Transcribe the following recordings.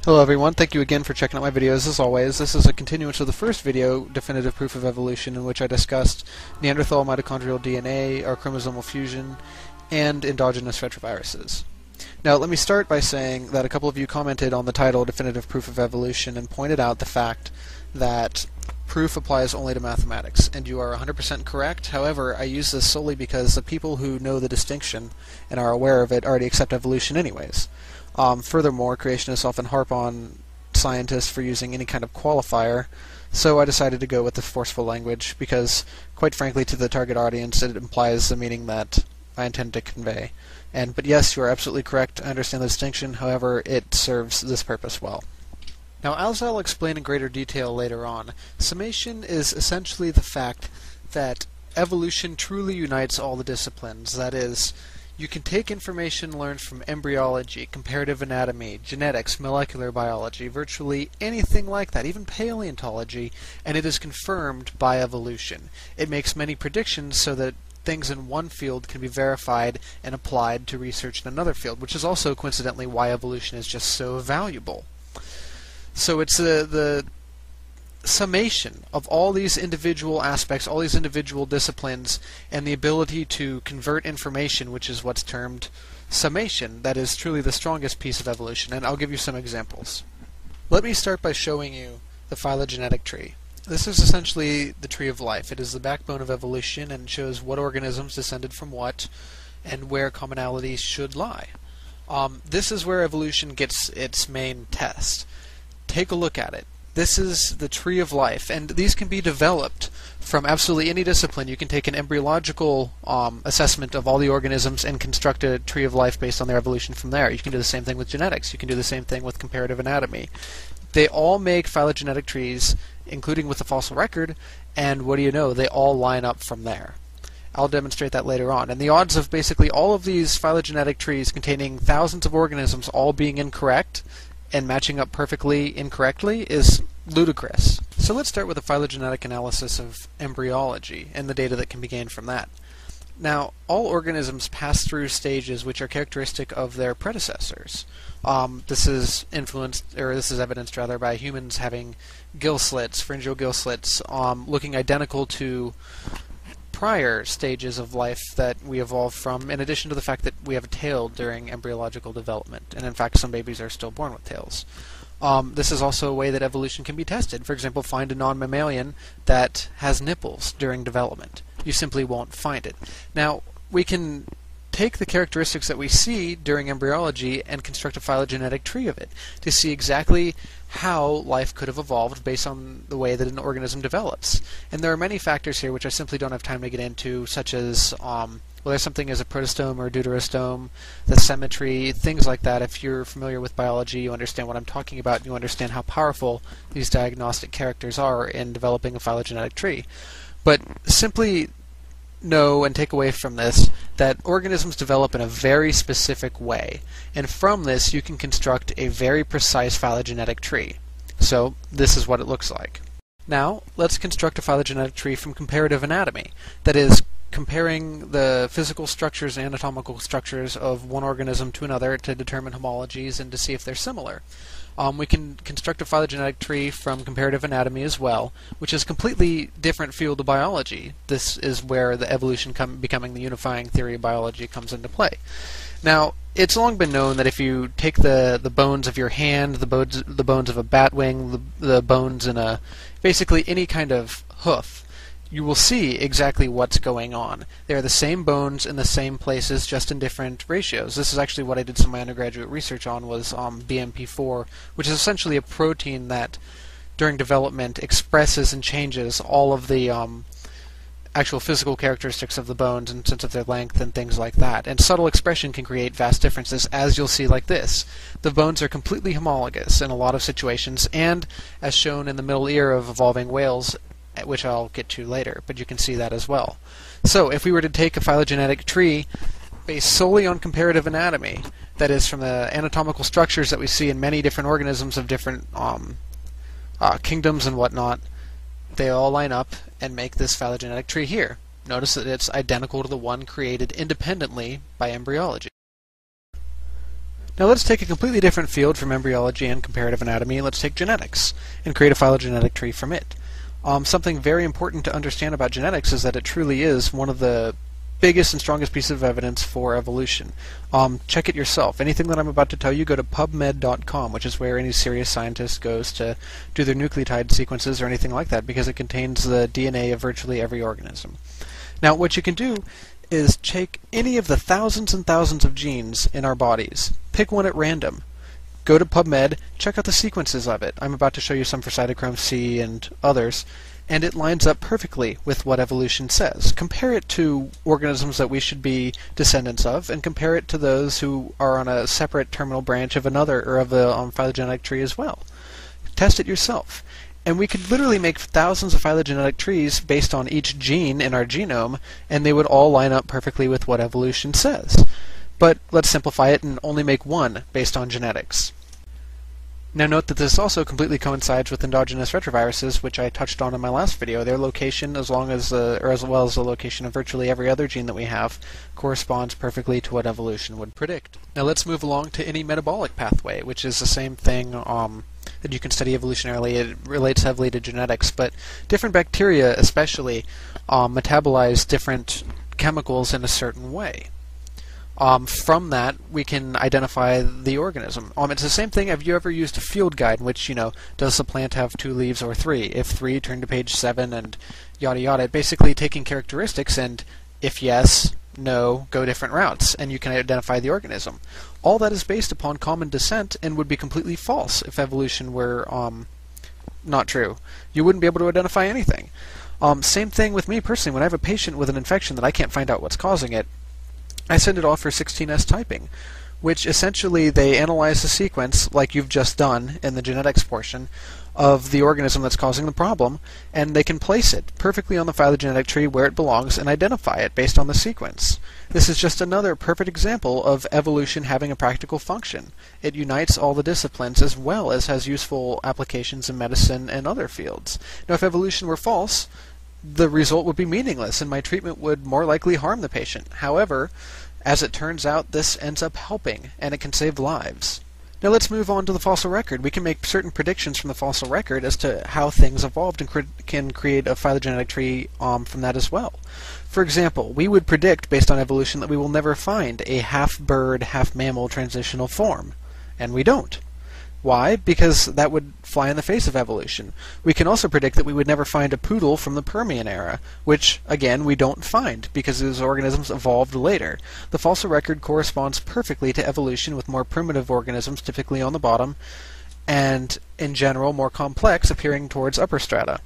Hello everyone, thank you again for checking out my videos. As always, this is a continuance of the first video, Definitive Proof of Evolution, in which I discussed Neanderthal mitochondrial DNA, our chromosomal fusion, and endogenous retroviruses. Now let me start by saying that a couple of you commented on the title Definitive Proof of Evolution and pointed out the fact that proof applies only to mathematics, and you are 100% correct. However, I use this solely because the people who know the distinction and are aware of it already accept evolution anyways. Furthermore, creationists often harp on scientists for using any kind of qualifier, so I decided to go with the forceful language because, quite frankly, to the target audience it implies the meaning that I intend to convey. But yes, you are absolutely correct. I understand the distinction, however, it serves this purpose well. Now, as I'll explain in greater detail later on, summation is essentially the fact that evolution truly unites all the disciplines. That is, you can take information learned from embryology, comparative anatomy, genetics, molecular biology, virtually anything like that, even paleontology, and it is confirmed by evolution. It makes many predictions so that things in one field can be verified and applied to research in another field, which is also coincidentally why evolution is just so valuable. So it's the summation of all these individual aspects, all these individual disciplines, and the ability to convert information, which is what's termed summation, that is truly the strongest piece of evolution, and I'll give you some examples. Let me start by showing you the phylogenetic tree. This is essentially the tree of life. It is the backbone of evolution and shows what organisms descended from what and where commonalities should lie. This is where evolution gets its main test. Take a look at it. This is the tree of life, and these can be developed from absolutely any discipline. You can take an embryological assessment of all the organisms and construct a tree of life based on their evolution from there. You can do the same thing with genetics. You can do the same thing with comparative anatomy. They all make phylogenetic trees, including with the fossil record, and what do you know? They all line up from there. I'll demonstrate that later on. And the odds of basically all of these phylogenetic trees containing thousands of organisms all being incorrect and matching up perfectly incorrectly is ludicrous. So let's start with a phylogenetic analysis of embryology and the data that can be gained from that. Now, all organisms pass through stages which are characteristic of their predecessors. This is evidenced rather by humans having gill slits, pharyngeal gill slits, looking identical to prior stages of life that we evolved from, in addition to the fact that we have a tail during embryological development, and in fact some babies are still born with tails. This is also a way that evolution can be tested. For example, find a non-mammalian that has nipples during development. You simply won't find it. Now, we can take the characteristics that we see during embryology and construct a phylogenetic tree of it to see exactly how life could have evolved based on the way that an organism develops. And there are many factors here which I simply don't have time to get into, such as whether something is a protostome or a deuterostome, the symmetry, things like that. If you're familiar with biology, you understand what I'm talking about, and you understand how powerful these diagnostic characters are in developing a phylogenetic tree. But simply know and take away from this that organisms develop in a very specific way, and from this you can construct a very precise phylogenetic tree. So this is what it looks like. Now let's construct a phylogenetic tree from comparative anatomy, that is, comparing the physical structures and anatomical structures of one organism to another to determine homologies and to see if they're similar. We can construct a phylogenetic tree from comparative anatomy as well, which is a completely different field of biology. This is where the evolution becoming the unifying theory of biology comes into play. Now, it's long been known that if you take the bones of your hand, the bones of a bat wing, the bones in basically any kind of hoof, you will see exactly what's going on. They are the same bones in the same places, just in different ratios. This is actually what I did some of my undergraduate research on, was BMP4, which is essentially a protein that, during development, expresses and changes all of the actual physical characteristics of the bones in sense of their length and things like that. And subtle expression can create vast differences, as you'll see like this. The bones are completely homologous in a lot of situations, and, as shown in the middle ear of evolving whales, which I'll get to later, but you can see that as well. So if we were to take a phylogenetic tree based solely on comparative anatomy, that is, from the anatomical structures that we see in many different organisms of different kingdoms and whatnot, they all line up and make this phylogenetic tree here. Notice that it's identical to the one created independently by embryology. Now let's take a completely different field from embryology and comparative anatomy. Let's take genetics and create a phylogenetic tree from it. Something very important to understand about genetics is that it truly is one of the biggest and strongest pieces of evidence for evolution. Check it yourself. Anything that I'm about to tell you, go to Pubmed.com, which is where any serious scientist goes to do their nucleotide sequences or anything like that, because it contains the DNA of virtually every organism. Now, what you can do is take any of the thousands and thousands of genes in our bodies, pick one at random, go to PubMed, check out the sequences of it. I'm about to show you some for cytochrome C and others, and it lines up perfectly with what evolution says. Compare it to organisms that we should be descendants of, and compare it to those who are on a separate terminal branch of another, or of a phylogenetic tree as well. Test it yourself. And we could literally make thousands of phylogenetic trees based on each gene in our genome, and they would all line up perfectly with what evolution says. But let's simplify it and only make one based on genetics. Now note that this also completely coincides with endogenous retroviruses, which I touched on in my last video. Their location, as well as the location of virtually every other gene that we have, corresponds perfectly to what evolution would predict. Now let's move along to any metabolic pathway, which is the same thing that you can study evolutionarily. It relates heavily to genetics, but different bacteria especially metabolize different chemicals in a certain way. From that, we can identify the organism. It's the same thing. Have you ever used a field guide in which, does the plant have 2 leaves or 3? If 3, turn to page 7 and yada yada. Basically taking characteristics and, if yes, no, go different routes, and you can identify the organism. All that is based upon common descent and would be completely false if evolution were not true. You wouldn't be able to identify anything. Same thing with me personally. When I have a patient with an infection that I can't find out what's causing it, I send it off for 16S typing, which essentially they analyze the sequence, like you've just done in the genetics portion, of the organism that's causing the problem, and they can place it perfectly on the phylogenetic tree where it belongs and identify it based on the sequence. This is just another perfect example of evolution having a practical function. It unites all the disciplines as well as has useful applications in medicine and other fields. Now, if evolution were false, the result would be meaningless, and my treatment would more likely harm the patient. However, as it turns out, this ends up helping, and it can save lives. Now let's move on to the fossil record. We can make certain predictions from the fossil record as to how things evolved and can create a phylogenetic tree from that as well. For example, we would predict, based on evolution, that we will never find a half-bird, half-mammal transitional form. And we don't. Why? Because that would fly in the face of evolution. We can also predict that we would never find a poodle from the Permian era, which, again, we don't find, because those organisms evolved later. The fossil record corresponds perfectly to evolution, with more primitive organisms typically on the bottom, and, in general, more complex appearing towards upper strata.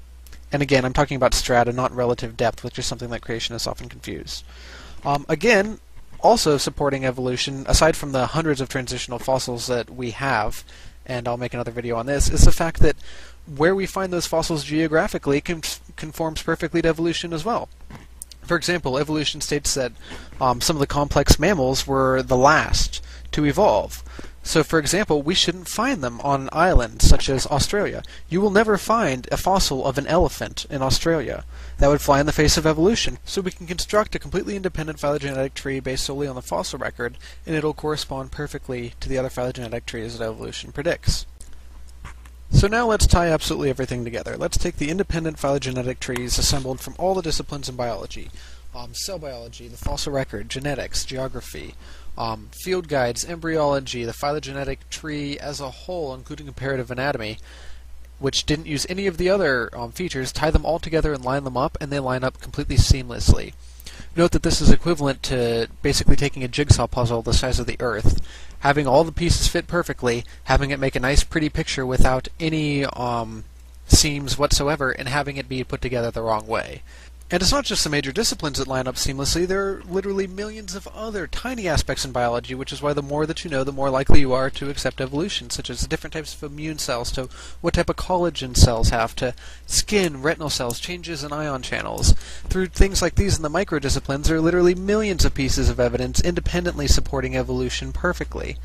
And again, I'm talking about strata, not relative depth, which is something that creationists often confuse. Again, also supporting evolution, aside from the hundreds of transitional fossils that we have, and I'll make another video on this, is the fact that where we find those fossils geographically conforms perfectly to evolution as well. For example, evolution states that some of the complex mammals were the last to evolve. So, for example, we shouldn't find them on islands such as Australia. You will never find a fossil of an elephant in Australia. That would fly in the face of evolution. So we can construct a completely independent phylogenetic tree based solely on the fossil record, and it'll correspond perfectly to the other phylogenetic trees that evolution predicts. So now let's tie absolutely everything together. Let's take the independent phylogenetic trees assembled from all the disciplines in biology. Cell biology, the fossil record, genetics, geography, field guides, embryology, the phylogenetic tree as a whole, including comparative anatomy, which didn't use any of the other features, tie them all together and line them up, and they line up completely seamlessly. Note that this is equivalent to basically taking a jigsaw puzzle the size of the Earth, having all the pieces fit perfectly, having it make a nice pretty picture without any seams whatsoever, and having it be put together the wrong way. And it's not just the major disciplines that line up seamlessly, there are literally millions of other tiny aspects in biology, which is why the more that you know, the more likely you are to accept evolution, such as the different types of immune cells, to what type of collagen cells have, to skin, retinal cells, changes in ion channels. Through things like these in the microdisciplines, there are literally millions of pieces of evidence independently supporting evolution perfectly.